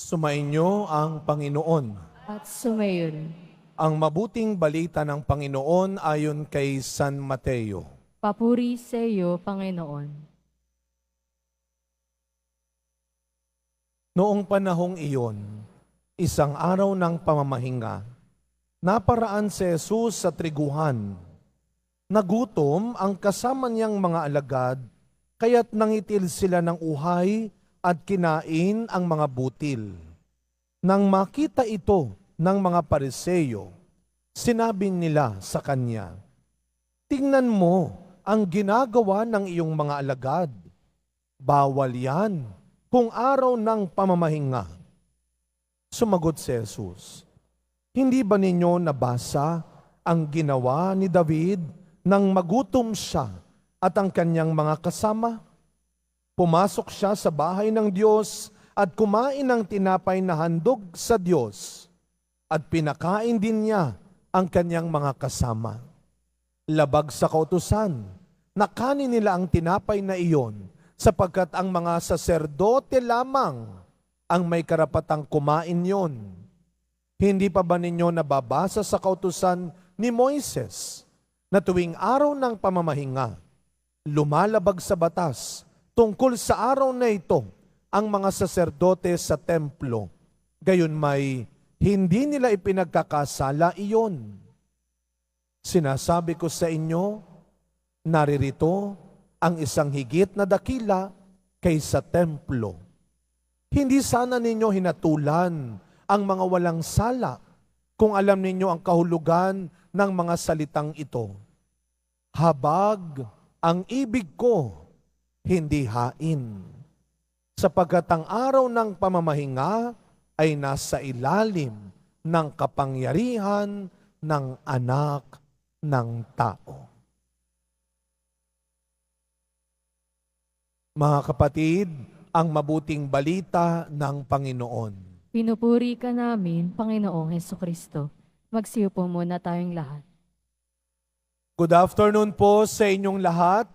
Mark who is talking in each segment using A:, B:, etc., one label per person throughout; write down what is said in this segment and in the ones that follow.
A: Sumainyo ang Panginoon.
B: At sumayon.
A: Ang mabuting balita ng Panginoon ayon kay San Mateo.
B: Papuri sa iyo, Panginoon.
A: Noong panahong iyon, isang araw ng pamamahinga, naparaan si Jesus sa triguhan. Nagutom ang kasama niyang mga alagad, kaya't nangitil sila ng uhay at kinain ang mga butil. Nang makita ito ng mga Pariseyo, sinabi nila sa kanya, "Tingnan mo ang ginagawa ng iyong mga alagad. Bawal yan kung araw ng pamamahinga." Sumagot si Jesus, "Hindi ba ninyo nabasa ang ginawa ni David nang magutom siya at ang kanyang mga kasama? Pumasok siya sa bahay ng Diyos at kumain ng tinapay na handog sa Diyos at pinakain din niya ang kanyang mga kasama. Labag sa kautusan, nakanin nila ang tinapay na iyon sapagkat ang mga saserdote lamang ang may karapatang kumain yon. Hindi pa ba ninyo nababasa sa kautusan ni Moises na tuwing araw ng pamamahinga, lumalabag sa batas tungkol sa araw na ito ang mga saserdote sa templo, gayon may hindi nila ipinagkakasala iyon? Sinasabi ko sa inyo, naririto ang isang higit na dakila kaysa templo. Hindi sana ninyo hinatulan ang mga walang sala kung alam ninyo ang kahulugan ng mga salitang ito. Habag ang ibig ko, hindi hain. Sapagkat ang araw ng pamamahinga ay nasa ilalim ng kapangyarihan ng Anak ng Tao." Mga kapatid, ang mabuting balita ng Panginoon.
B: Pinupuri ka namin, Panginoong Hesukristo. Magsiupo muna tayong lahat.
A: Good afternoon po sa inyong lahat.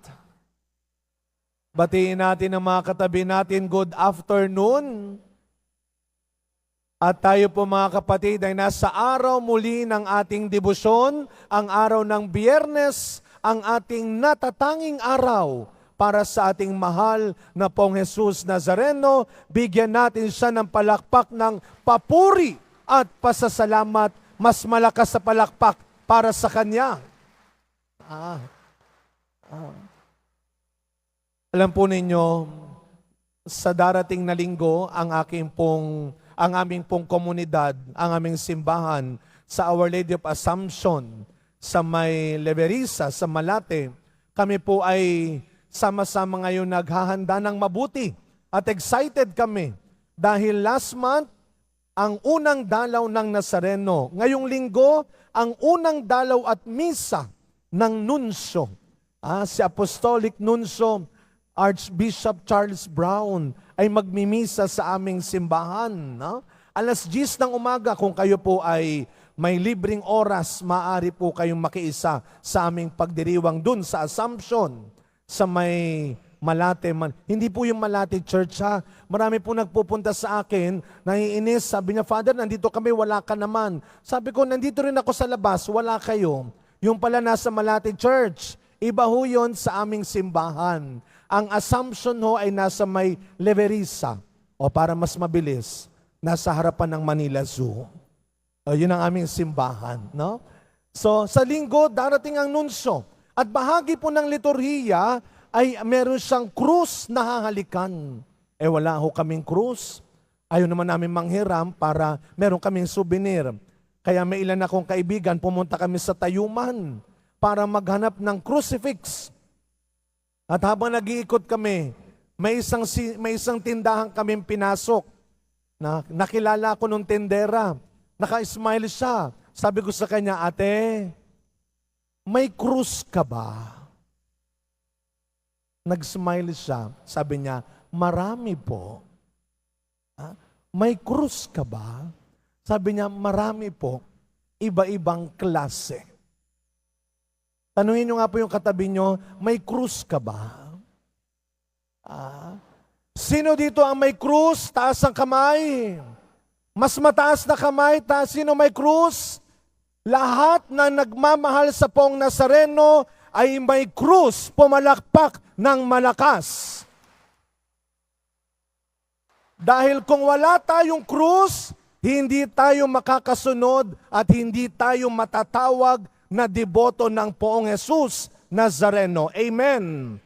A: Batiin natin ang mga katabi natin, good afternoon. At tayo po mga kapatid ay nasa araw muli ng ating debosyon, ang araw ng Biyernes, ang ating natatanging araw para sa ating mahal na pong Jesus Nazareno. Bigyan natin siya ng palakpak ng papuri at pasasalamat, mas malakas sa palakpak para sa Kanya. Alam po ninyo, sa darating na linggo, ang aming pong komunidad, ang aming simbahan sa Our Lady of Assumption sa may Leverisa, sa Malate, kami po ay sama-sama ngayon naghahanda ng mabuti at excited kami dahil last month, ang unang dalaw ng Nazareno. Ngayong linggo, ang unang dalaw at misa ng Nuncio. Si Apostolic Nuncio Archbishop Charles Brown ay magmimisa sa aming simbahan. No? Alas 10 ng umaga, kung kayo po ay may libreng oras, maaari po kayong makiisa sa aming pagdiriwang dun sa Assumption, sa may Malate. Hindi po yung Malate Church ha. Marami po nagpupunta sa akin, naiinis, sabi niya, "Father, nandito kami, wala ka naman." Sabi ko, "Nandito rin ako sa labas, wala kayo." Yung pala nasa Malate Church, iba ho yun sa aming simbahan. Ang Assumption ho ay nasa may Leverisa, o para mas mabilis, nasa harapan ng Manila Zoo. Yun ang aming simbahan. No? So sa linggo, darating ang Nuncio. At bahagi po ng liturhiya ay meron siyang krus na hahalikan. Wala ho kaming krus. Ayaw naman namin manghiram para meron kaming souvenir. Kaya may ilan akong kaibigan, pumunta kami sa Tayuman para maghanap ng crucifix. At habang nag-iikot kami, may isang tindahan kaming pinasok. Nakilala ko nung tindera. Naka-smile siya. Sabi ko sa kanya, "Ate, may krus ka ba?" Nag-smile siya. Sabi niya, "Marami po." "May krus ka ba?" Sabi niya, "Marami po. Iba-ibang klase." Tanungin nyo nga po yung katabi nyo, "May krus ka ba?" Sino dito ang may krus? Taas ang kamay. Mas mataas na kamay, sino may krus? Lahat na nagmamahal sa Poong Nazareno ay may krus, pumalakpak ng malakas. Dahil kung wala tayong krus, hindi tayo makakasunod at hindi tayo matatawag na deboto ng Poong Jesus Nazareno. Amen.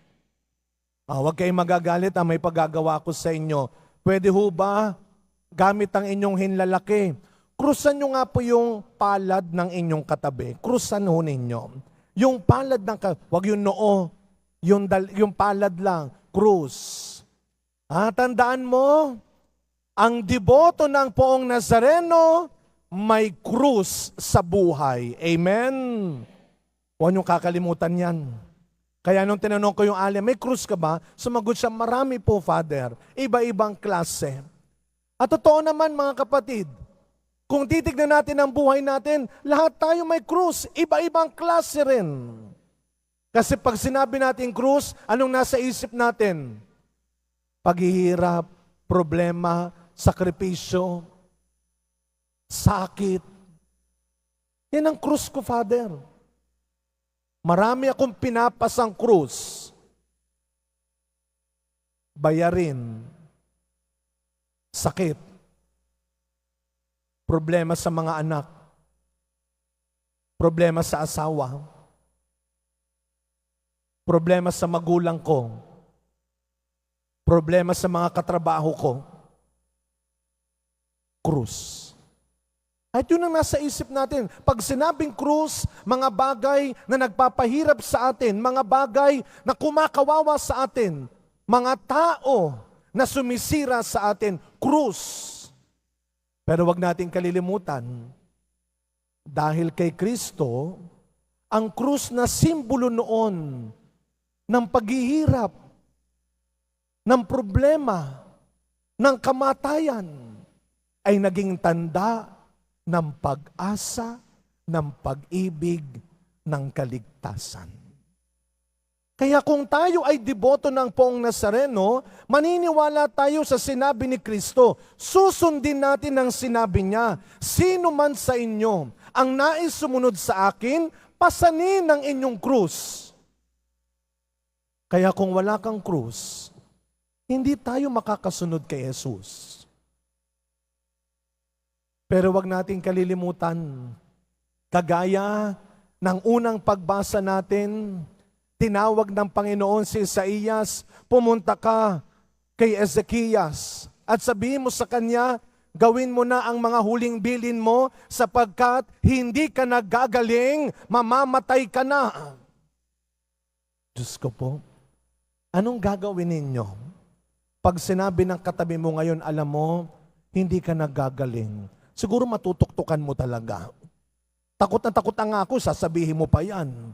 A: Huwag kayong magagalit, may paggagawa ko sa inyo. Pwede ho ba gamit ang inyong hinlalaki? Krusan nyo nga po yung palad ng inyong katabi. Krusan ho ninyo. Yung palad ng wag yung noo, yung palad lang, krus. Tandaan mo, ang deboto ng Poong Nazareno may krus sa buhay. Amen? Huwag niyong kakalimutan yan. Kaya nung tinanong ko yung alin, may krus ka ba? Sumagot siya, marami po, Father. Iba-ibang klase. At totoo naman, mga kapatid, kung titignan natin ang buhay natin, lahat tayo may krus. Iba-ibang klase rin. Kasi pag sinabi natin krus, anong nasa isip natin? Paghihirap, problema, sakripisyo, sakit. Yan ang krus ko, Father. Marami akong pinapasang krus. Bayarin, sakit, problema sa mga anak, problema sa asawa, problema sa magulang ko, problema sa mga katrabaho ko, krus. At yun ang nasa isip natin. Pag sinabing krus, mga bagay na nagpapahirap sa atin, mga bagay na kumakawawa sa atin, mga tao na sumisira sa atin, krus. Pero wag natin kalilimutan, dahil kay Kristo, ang krus na simbolo noon ng paghihirap, ng problema, ng kamatayan, ay naging tanda ng pag-asa, ng pag-ibig, ng kaligtasan. Kaya kung tayo ay deboto ng Poong Nazareno, maniniwala tayo sa sinabi ni Kristo. Susundin natin ang sinabi niya. Sino man sa inyo ang nais sumunod sa akin, pasanin ang inyong krus. Kaya kung wala kang krus, hindi tayo makakasunod kay Jesus. Pero wag nating kalilimutan, kagaya ng unang pagbasa natin, tinawag ng Panginoon si Isaías, pumunta ka kay Ezekias at sabihin mo sa kanya, gawin mo na ang mga huling bilin mo sapagkat hindi ka nagagaling, mamamatay ka na. Diyos ko po, anong gagawin ninyo? Pag sinabi ng katabi mo ngayon, alam mo, hindi ka nagagaling. Siguro matutuktukan mo talaga. Takot na takot nga ako, sasabihin mo pa yan.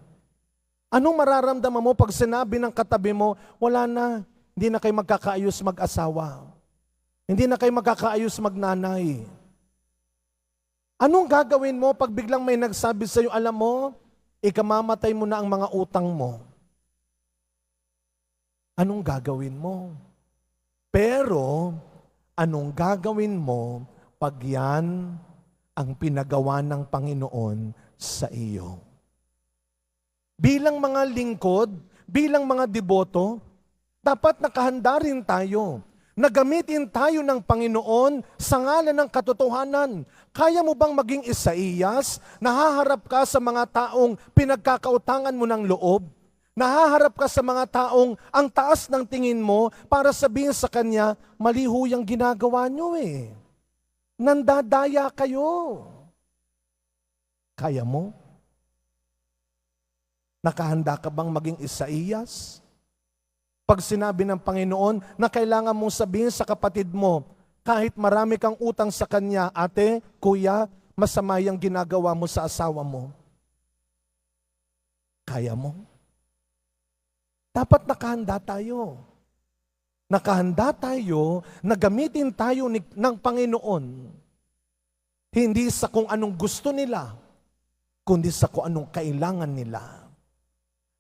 A: Anong mararamdaman mo pag sinabi ng katabi mo, wala na, hindi na kayo magkakaayos mag-asawa. Hindi na kayo magkakaayos magnanay. Anong gagawin mo pag biglang may nagsabi sa iyo, alam mo, ikamamatay mo na ang mga utang mo? Anong gagawin mo? Pero, anong gagawin mo pag yan ang pinagawa ng Panginoon sa iyo? Bilang mga lingkod, bilang mga deboto, dapat nakahanda rin tayo na gamitin tayo ng Panginoon sa ngalan ng katotohanan. Kaya mo bang maging Isaías, nahaharap ka sa mga taong pinagkakautangan mo ng loob? Nahaharap ka sa mga taong ang taas ng tingin mo para sabihin sa kanya, mali ho yung ginagawa nyo eh. Nandadaya kayo. Kaya mo? Nakahanda ka bang maging Isaías? Pag sinabi ng Panginoon na kailangan mong sabihin sa kapatid mo, kahit marami kang utang sa kanya, ate, kuya, masama yung ginagawa mo sa asawa mo. Kaya mo? Dapat nakahanda tayo. Nakahanda tayo na gamitin tayo ng Panginoon. Hindi sa kung anong gusto nila, kundi sa kung anong kailangan nila.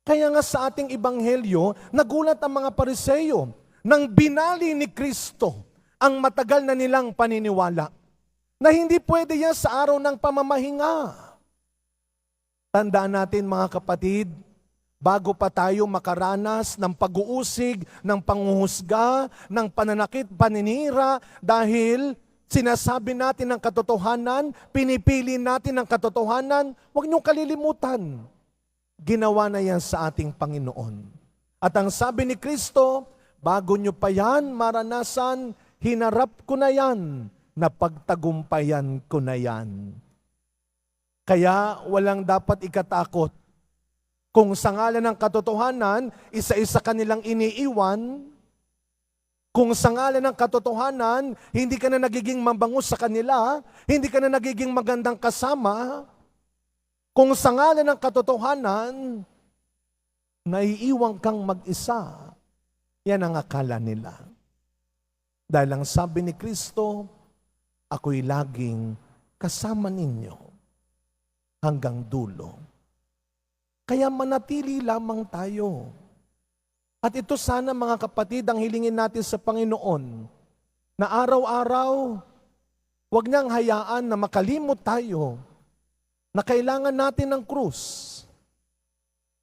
A: Kaya nga sa ating ebanghelyo, nagulat ang mga Pariseo nang binali ni Kristo ang matagal na nilang paniniwala. Na hindi pwede yan sa araw ng pamamahinga. Tandaan natin mga kapatid, bago pa tayo makaranas ng pag-uusig, ng panghuhusga, ng pananakit, paninira, dahil sinasabi natin ang katotohanan, pinipili natin ang katotohanan, huwag niyong kalilimutan. Ginawa na yan sa ating Panginoon. At ang sabi ni Kristo, bago niyo pa yan maranasan, hinarap ko na yan, napagtagumpayan ko na yan. Kaya walang dapat ikatakot. Kung sa ngalan ng katotohanan, isa-isa kanilang iniiwan, kung sa ngalan ng katotohanan, hindi ka na nagiging mabangus sa kanila, hindi ka na nagiging magandang kasama, kung sa ngalan ng katotohanan, naiiwan kang mag-isa, yan ang akala nila. Dahil ang sabi ni Kristo, ako'y laging kasama ninyo hanggang dulo. Kaya manatili lamang tayo. At ito sana mga kapatid ang hilingin natin sa Panginoon, na araw-araw, huwag niyang hayaan na makalimot tayo na kailangan natin ng krus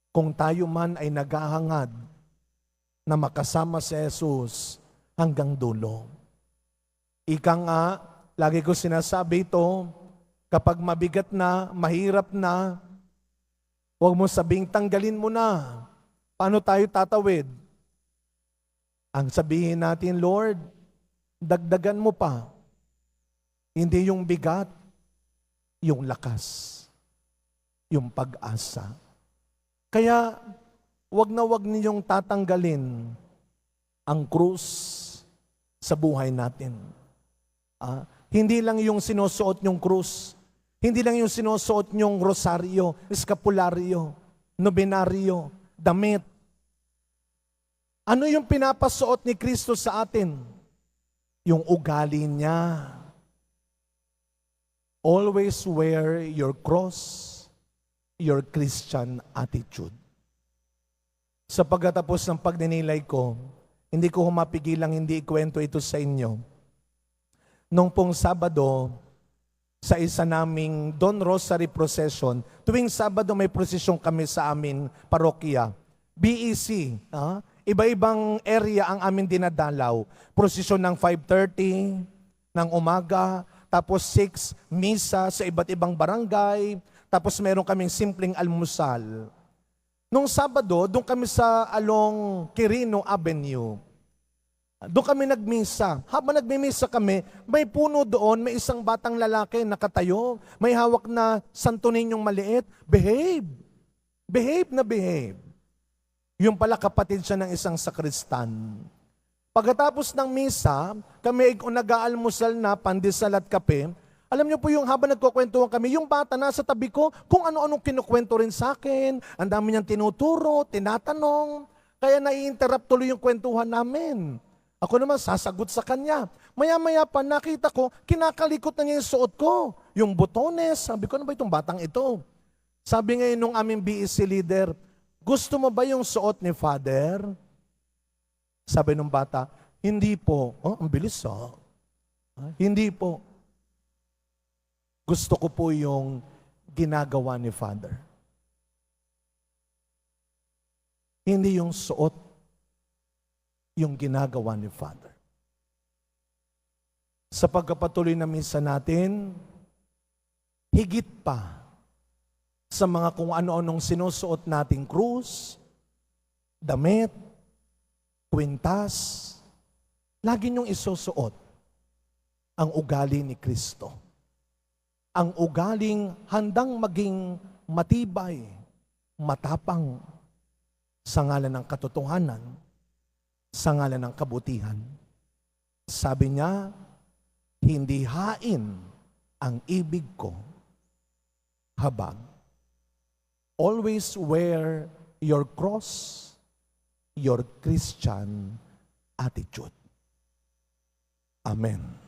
A: kung tayo man ay naghahangad na makasama si Jesus hanggang dulo. Ika nga, lagi ko sinasabi ito, kapag mabigat na, mahirap na, huwag mo sabing tanggalin mo na. Paano tayo tatawid? Ang sabihin natin, Lord, dagdagan mo pa. Hindi yung bigat, yung lakas, yung pag-asa. Kaya, wag na wag ninyong tatanggalin ang krus sa buhay natin. Hindi lang yung sinusuot nyong krus, hindi lang yung sinusuot nyong rosaryo, eskapularyo, nobenaryo, damit. Ano yung pinapasuot ni Kristo sa atin? Yung ugali niya. Always wear your cross, your Christian attitude. Sa pagkatapos ng pagninilay ko, hindi ko humapigilang hindi ikwento ito sa inyo. Nung pong Sabado, sa isa naming Don Rosary Procession, tuwing Sabado may prosesyon kami sa amin parokya. BEC, iba-ibang area ang amin dinadalaw. Prosesyon ng 5:30 ng umaga, tapos 6, misa sa iba't ibang barangay, tapos meron kaming simpleng almusal. Nung Sabado, doon kami sa along Quirino Avenue. Doon kami nagmisa. Habang nagmimisa kami, may puno doon, may isang batang lalaki nakatayo, may hawak na Santo Niñong maliit. Behave. Behave na behave. Yung pala kapatid siya ng isang sakristan. Pagkatapos ng misa, kami nag-aalmusal na, pandesal at kape. Alam niyo po yung habang nagkukwentuhan kami, yung bata nasa tabi ko, kung ano-anong kinukwento rin sa akin, ang dami niyang tinuturo, tinatanong, kaya nai-interrupt tuloy yung kwentuhan namin. Ako naman sasagot sa kanya. Maya-maya pa nakita ko, kinakalikot na niya yung suot ko. Yung botones, sabi ko, ano ba itong batang ito? Sabi ngayon nung aming BEC leader, gusto mo ba yung suot ni Father? Sabi nung bata, hindi po. Oh, ang bilis Hindi po. Gusto ko po yung ginagawa ni Father. Hindi yung suot, yung ginagawa ni Father. Sa pagkapatuloy na misa natin, higit pa sa mga kung ano-anong sinusuot nating krus, damit, kwintas, lagi niyong isusuot ang ugali ni Kristo. Ang ugaling handang maging matibay, matapang sa ngalan ng katotohanan, sa ngalan ng kabutihan. Sabi niya, hindi hain ang ibig ko, habag. Always wear your cross, your Christian attitude. Amen.